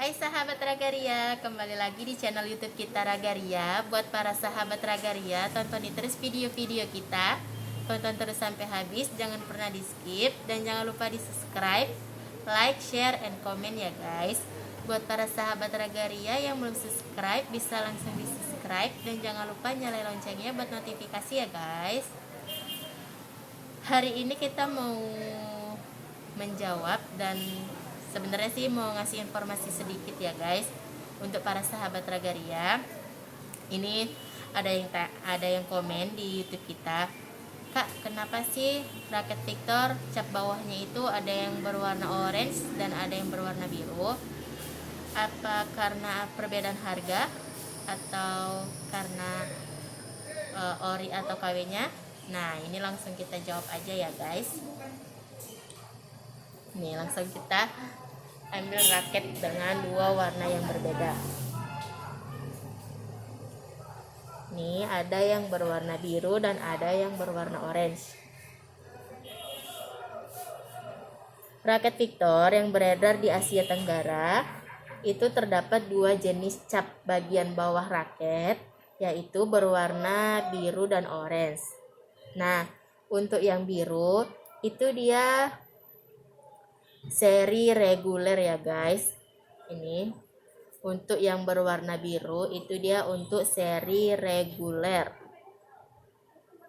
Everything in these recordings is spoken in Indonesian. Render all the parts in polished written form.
Hai sahabat Ragaria, kembali lagi di channel YouTube kita Ragaria. Buat para sahabat Ragaria, tonton terus video-video kita. Tonton terus sampai habis, jangan pernah di-skip dan jangan lupa di-subscribe, like, share, and comment ya guys. Buat para sahabat Ragaria yang belum subscribe, bisa langsung di-subscribe dan jangan lupa nyalain loncengnya buat notifikasi ya guys. Hari ini kita mau menjawab dan sebenarnya sih mau ngasih informasi sedikit ya guys untuk para sahabat Ragaria. Ini ada yang komen di YouTube kita, Kak, kenapa sih raket Victor cap bawahnya itu ada yang berwarna orange dan ada yang berwarna biru? Apa karena perbedaan harga atau karena ori atau KW-nya? Nah, ini langsung kita jawab aja ya guys. Nih, langsung kita ambil raket dengan dua warna yang berbeda. Nih, ada yang berwarna biru dan ada yang berwarna orange. Raket Victor yang beredar di Asia Tenggara itu terdapat dua jenis cap bagian bawah raket, yaitu berwarna biru dan orange. Nah, untuk yang biru itu dia seri reguler ya guys. Ini untuk yang berwarna biru itu dia untuk seri reguler.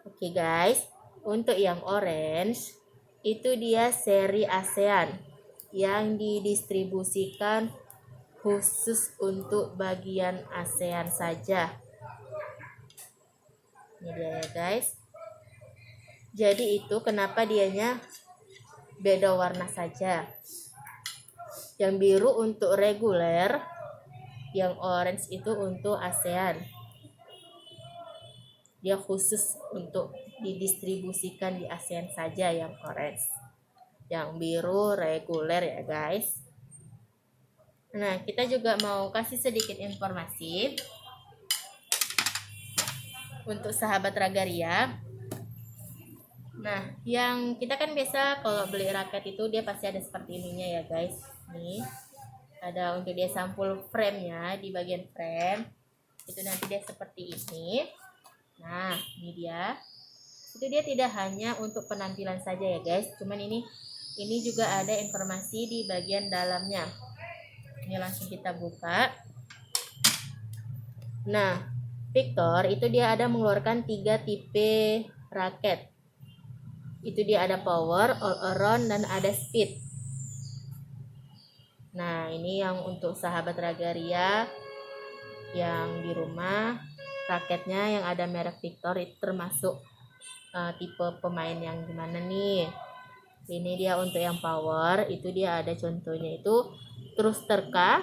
Oke guys, untuk yang orange itu dia seri ASEAN yang didistribusikan khusus untuk bagian ASEAN saja. Ini dia ya guys. Jadi itu kenapa dianya beda warna saja. Yang biru untuk reguler, yang orange itu untuk ASEAN. Dia khusus untuk didistribusikan di ASEAN saja yang orange. Yang biru reguler ya guys. Nah, kita juga mau kasih sedikit informasi untuk sahabat Ragaria. Nah, yang kita kan biasa kalau beli raket itu dia pasti ada seperti ininya ya guys. Nih, ada untuk dia sampul frame-nya di bagian frame. Itu nanti dia seperti ini. Nah, ini dia. Itu dia tidak hanya untuk penampilan saja ya guys. Cuman ini juga ada informasi di bagian dalamnya. Ini langsung kita buka. Nah, Victor itu dia ada mengeluarkan 3 tipe raket. Itu dia ada power, all around, dan ada speed. Nah, ini yang untuk sahabat Ragaria yang di rumah, raketnya yang ada merek Victor itu termasuk tipe pemain yang gimana nih. Ini dia untuk yang power, itu dia ada contohnya itu Trusterka,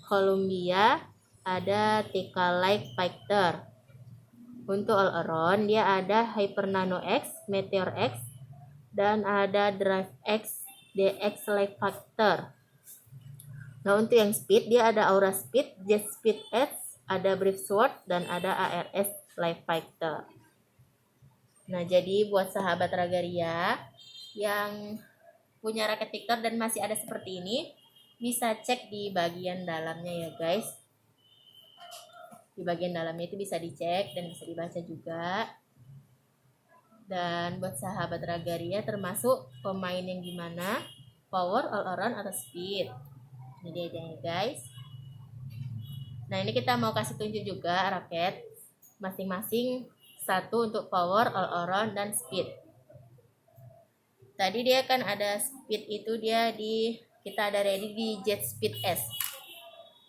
Columbia, ada TK Light Fighter. Untuk all around dia ada Hyper Nano X, Meteor X, dan ada Drive X, DX Light Factor. Nah, untuk yang speed dia ada Aura Speed, Jet Speed X, ada Brief Sword, dan ada ARS Light Fighter. Nah, jadi buat sahabat Ragaria yang punya raket Victor dan masih ada seperti ini, bisa cek di bagian dalamnya ya guys. Di bagian dalamnya itu bisa dicek dan bisa dibaca juga. Dan buat sahabat Ragaria termasuk pemain yang gimana, power, all around, atau speed. Ini dia guys. Nah, ini kita mau kasih tunjuk juga raket masing-masing satu untuk power, all around, dan speed. Tadi dia kan ada speed itu dia kita ada ready di Jet Speed S.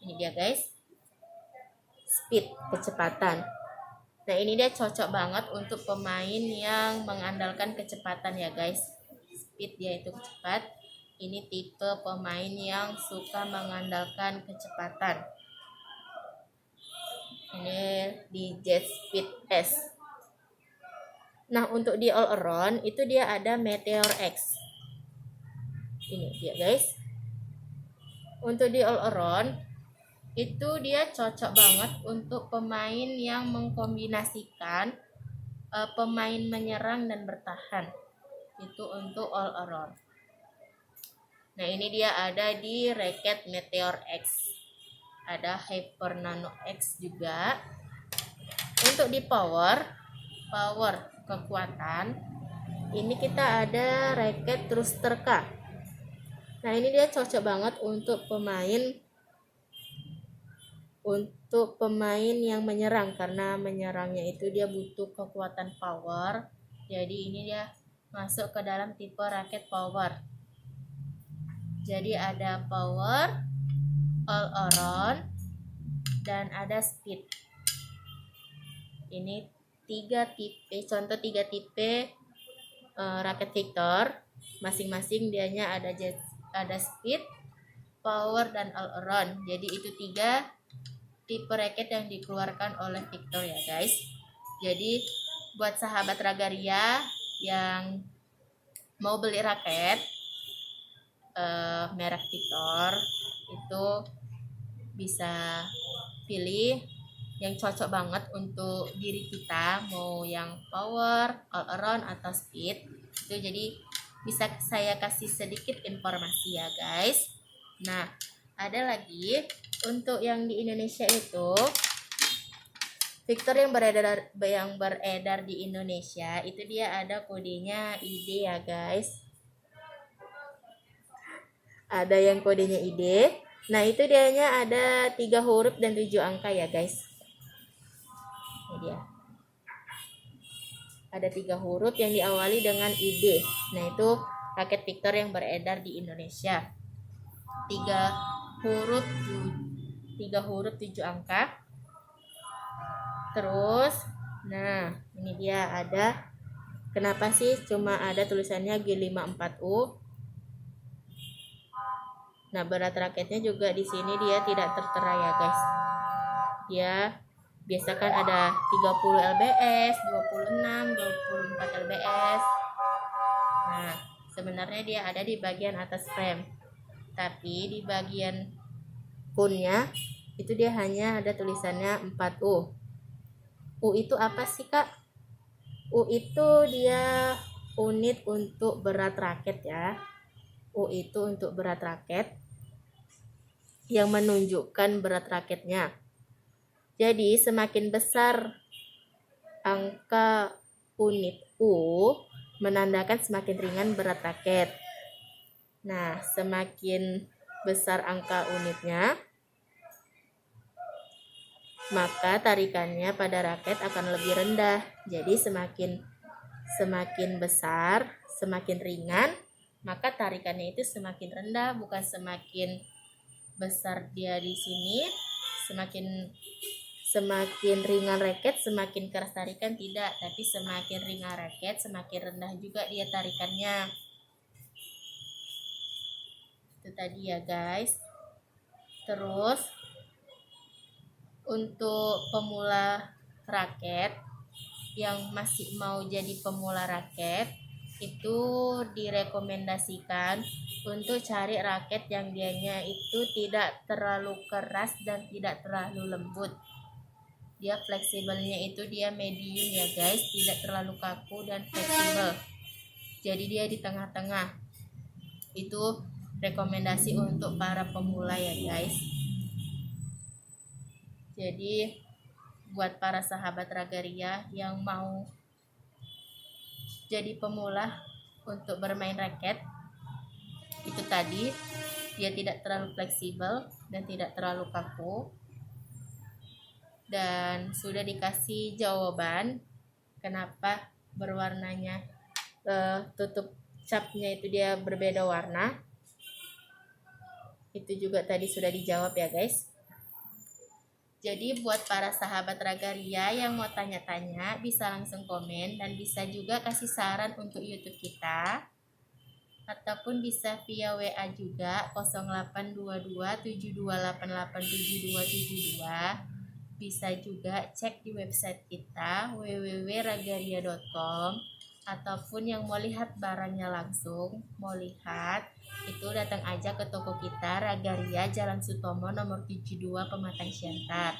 Ini dia guys. Speed, kecepatan. Nah, ini dia cocok banget untuk pemain yang mengandalkan kecepatan ya guys. Speed dia itu cepat. Ini tipe pemain yang suka mengandalkan kecepatan. Ini di Jet Speed S. Nah, untuk di all around itu dia ada Meteor X. Ini dia guys. Untuk di all around itu dia cocok banget untuk pemain yang mengkombinasikan pemain menyerang dan bertahan. Itu untuk all around. Nah, ini dia ada di raket Meteor X. Ada Hyper Nano X juga. Untuk di power kekuatan, ini kita ada raket Thruster K. Nah, ini dia cocok banget untuk pemain yang menyerang, karena menyerangnya itu dia butuh kekuatan power. Jadi ini dia masuk ke dalam tipe raket power. Jadi ada power, all around, dan ada speed. Ini contoh tiga tipe raket Victor. Masing-masing dianya ada speed, power, dan all around. Jadi itu 3 tipe raket yang dikeluarkan oleh Victor ya guys. Jadi buat sahabat Ragaria yang mau beli raket merek Victor, itu bisa pilih yang cocok banget untuk diri kita, mau yang power, all around, atau speed. Itu jadi bisa saya kasih sedikit informasi ya guys. Nah, ada lagi untuk yang di Indonesia itu Victor yang beredar di Indonesia itu dia ada kodenya ID ya guys. Ada yang kodenya ID. Nah, itu dianya ada 3 huruf dan 7 angka ya guys. Ini dia. Ada 3 huruf yang diawali dengan ID. Nah, itu raket Victor yang beredar di Indonesia. 3 huruf 7 angka. Terus, nah ini dia ada. Kenapa sih cuma ada tulisannya G54U? Nah, berat raketnya juga di sini dia tidak tertera ya guys. Dia biasakan ada 30 lbs, 26, 24 lbs. Nah, sebenarnya dia ada di bagian atas frame. Tapi di bagian punnya itu dia hanya ada tulisannya 4U. U itu apa sih kak? U itu dia unit untuk berat raket ya. U itu untuk berat raket yang menunjukkan berat raketnya. Jadi semakin besar angka unit U menandakan semakin ringan berat raket. Nah, semakin besar angka unitnya, maka tarikannya pada raket akan lebih rendah. Jadi semakin besar, semakin ringan, maka tarikannya itu semakin rendah, bukan semakin besar dia di sini, semakin ringan raket, semakin keras tarikan, tidak, tapi semakin ringan raket, semakin rendah juga dia tarikannya. Itu tadi ya guys. Terus untuk pemula raket yang masih mau jadi pemula raket, itu direkomendasikan untuk cari raket yang dianya itu tidak terlalu keras dan tidak terlalu lembut. Dia fleksibelnya itu dia medium ya guys, tidak terlalu kaku dan fleksibel. Jadi dia di tengah-tengah. Itu rekomendasi untuk para pemula ya guys. Jadi buat para sahabat Ragaria yang mau jadi pemula untuk bermain raket, itu tadi dia tidak terlalu fleksibel dan tidak terlalu kaku. Dan sudah dikasih jawaban kenapa berwarnanya tutup capnya itu dia berbeda warna. Itu juga tadi sudah dijawab ya guys. Jadi buat para sahabat Ragaria yang mau tanya-tanya bisa langsung komen, dan bisa juga kasih saran untuk YouTube kita, ataupun bisa via WA juga 082272887272. Bisa juga cek di website kita www.ragaria.com, ataupun yang mau lihat barangnya langsung, mau lihat itu datang aja ke toko kita Ragaria Jalan Sutomo nomor 72 Pematang Siantar.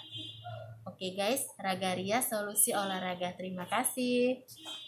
Oke guys, Ragaria solusi olahraga. Terima kasih.